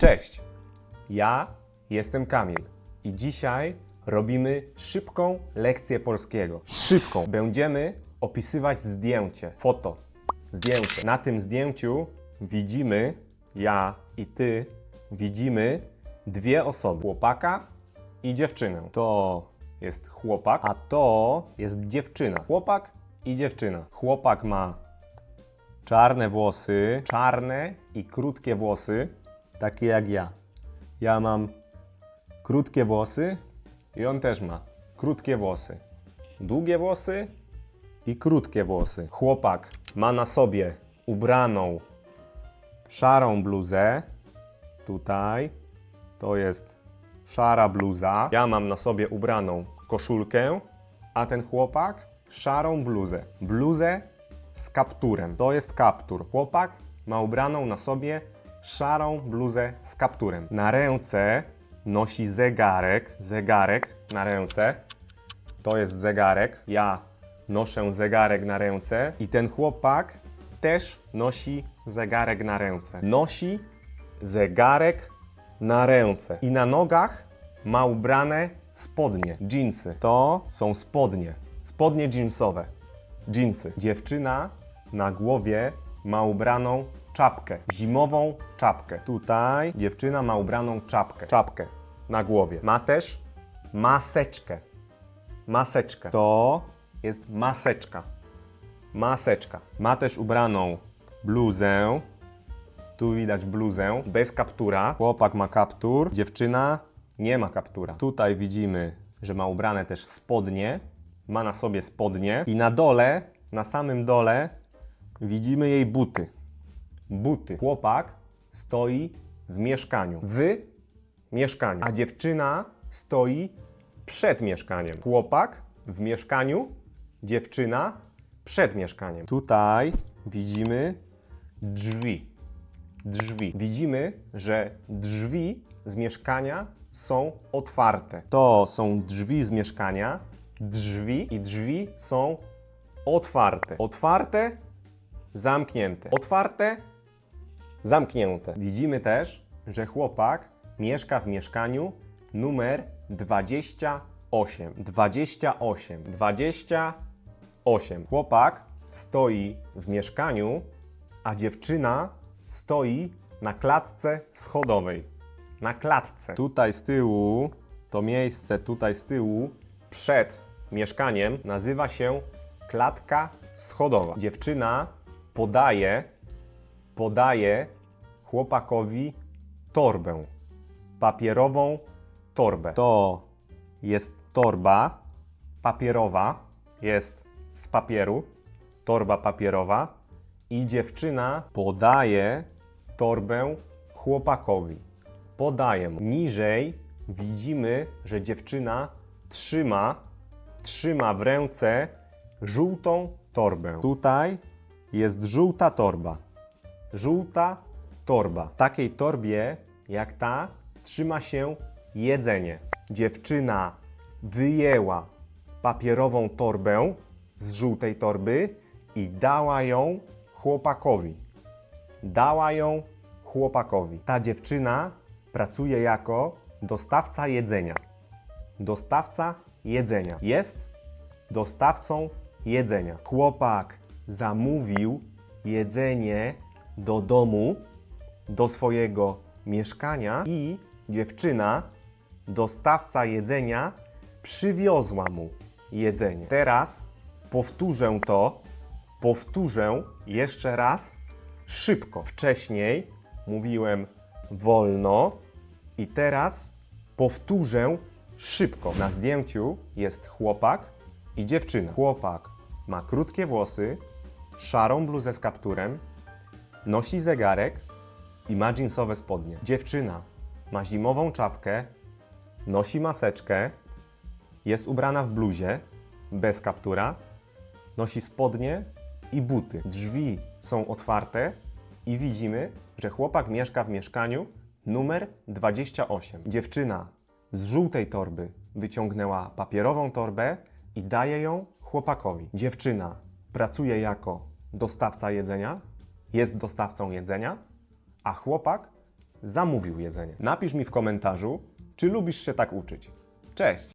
Cześć, ja jestem Kamil i dzisiaj robimy szybką lekcję polskiego. Szybką. Będziemy opisywać zdjęcie, foto, zdjęcie. Na tym zdjęciu widzimy, ja i ty, widzimy dwie osoby, chłopaka i dziewczynę. To jest chłopak, a to jest dziewczyna. Chłopak i dziewczyna. Chłopak ma czarne włosy, czarne i krótkie włosy, takie jak ja. Ja mam krótkie włosy i on też ma krótkie włosy. Długie włosy i krótkie włosy. Chłopak ma na sobie ubraną szarą bluzę. Tutaj to jest szara bluza. Ja mam na sobie ubraną koszulkę, a ten chłopak szarą bluzę. Bluzę z kapturem. To jest kaptur. Chłopak ma ubraną na sobie szarą bluzę z kapturem. Na ręce nosi zegarek. Zegarek na ręce. To jest zegarek. Ja noszę zegarek na ręce i ten chłopak też nosi zegarek na ręce. Nosi zegarek na ręce. I na nogach ma ubrane spodnie, dżinsy. To są spodnie. Spodnie dżinsowe. Dżinsy. Dziewczyna na głowie ma ubraną czapkę. Zimową czapkę. Tutaj dziewczyna ma ubraną czapkę. Czapkę na głowie. Ma też maseczkę. Maseczkę. To jest maseczka. Maseczka. Ma też ubraną bluzę. Tu widać bluzę bez kaptura. Chłopak ma kaptur. Dziewczyna nie ma kaptura. Tutaj widzimy, że ma ubrane też spodnie. Ma na sobie spodnie. I na dole, na samym dole widzimy jej buty. Buty. Chłopak stoi w mieszkaniu. W mieszkaniu. A dziewczyna stoi przed mieszkaniem. Chłopak w mieszkaniu, dziewczyna przed mieszkaniem. Tutaj widzimy drzwi. Drzwi. Widzimy, że drzwi z mieszkania są otwarte. To są drzwi z mieszkania. Drzwi i drzwi są otwarte. Otwarte, zamknięte. Otwarte, zamknięte. Widzimy też, że chłopak mieszka w mieszkaniu numer 28. 28. 28. Chłopak stoi w mieszkaniu, a dziewczyna stoi na klatce schodowej. Na klatce. Tutaj z tyłu, to miejsce tutaj z tyłu, przed mieszkaniem, nazywa się klatka schodowa. Dziewczyna podaje chłopakowi torbę. Papierową torbę. To jest torba papierowa, jest z papieru, torba papierowa i dziewczyna podaje torbę chłopakowi. Podaje mu. Niżej widzimy, że dziewczyna trzyma w ręce żółtą torbę. Tutaj jest żółta torba. Żółta torba. W takiej torbie jak ta trzyma się jedzenie. Dziewczyna wyjęła papierową torbę z żółtej torby i dała ją chłopakowi. Dała ją chłopakowi. Ta dziewczyna pracuje jako dostawca jedzenia. Dostawca jedzenia. Jest dostawcą jedzenia. Chłopak zamówił jedzenie do domu, do swojego mieszkania i dziewczyna, dostawca jedzenia, przywiozła mu jedzenie. Teraz powtórzę jeszcze raz szybko. Wcześniej mówiłem wolno i teraz powtórzę szybko. Na zdjęciu jest chłopak i dziewczyna. Chłopak ma krótkie włosy, szarą bluzę z kapturem, nosi zegarek i ma dżinsowe spodnie. Dziewczyna ma zimową czapkę, nosi maseczkę, jest ubrana w bluzie bez kaptura, nosi spodnie i buty. Drzwi są otwarte i widzimy, że chłopak mieszka w mieszkaniu numer 28. Dziewczyna z żółtej torby wyciągnęła papierową torbę i daje ją chłopakowi. Dziewczyna pracuje jako dostawca jedzenia, jest dostawcą jedzenia, a chłopak zamówił jedzenie. Napisz mi w komentarzu, czy lubisz się tak uczyć. Cześć!